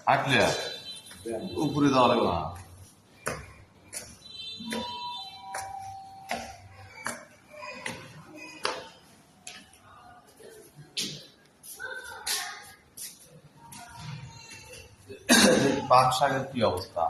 হাঁটলে উপরে যাওয়া লাগবে না। পাট শাকের কি অবস্থা?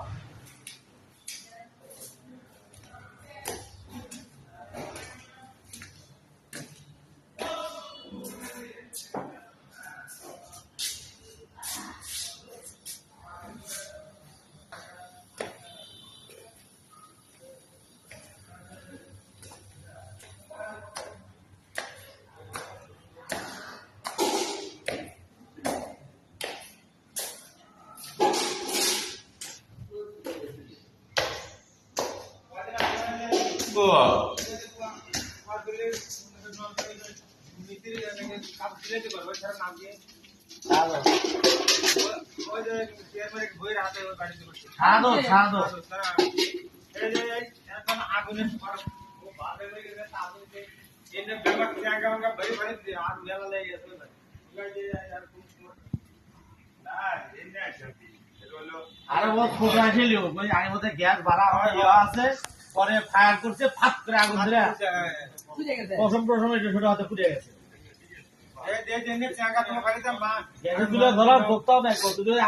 আরে ও ছোট আসলে আগে মধ্যে গ্যাস বাড়া আছে পরে ফায়ার করছে ফাট করে আগুন ধরে প্রথম এটা ছোট হাতে ফুটে গেছে।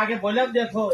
আগে বললাম দেখো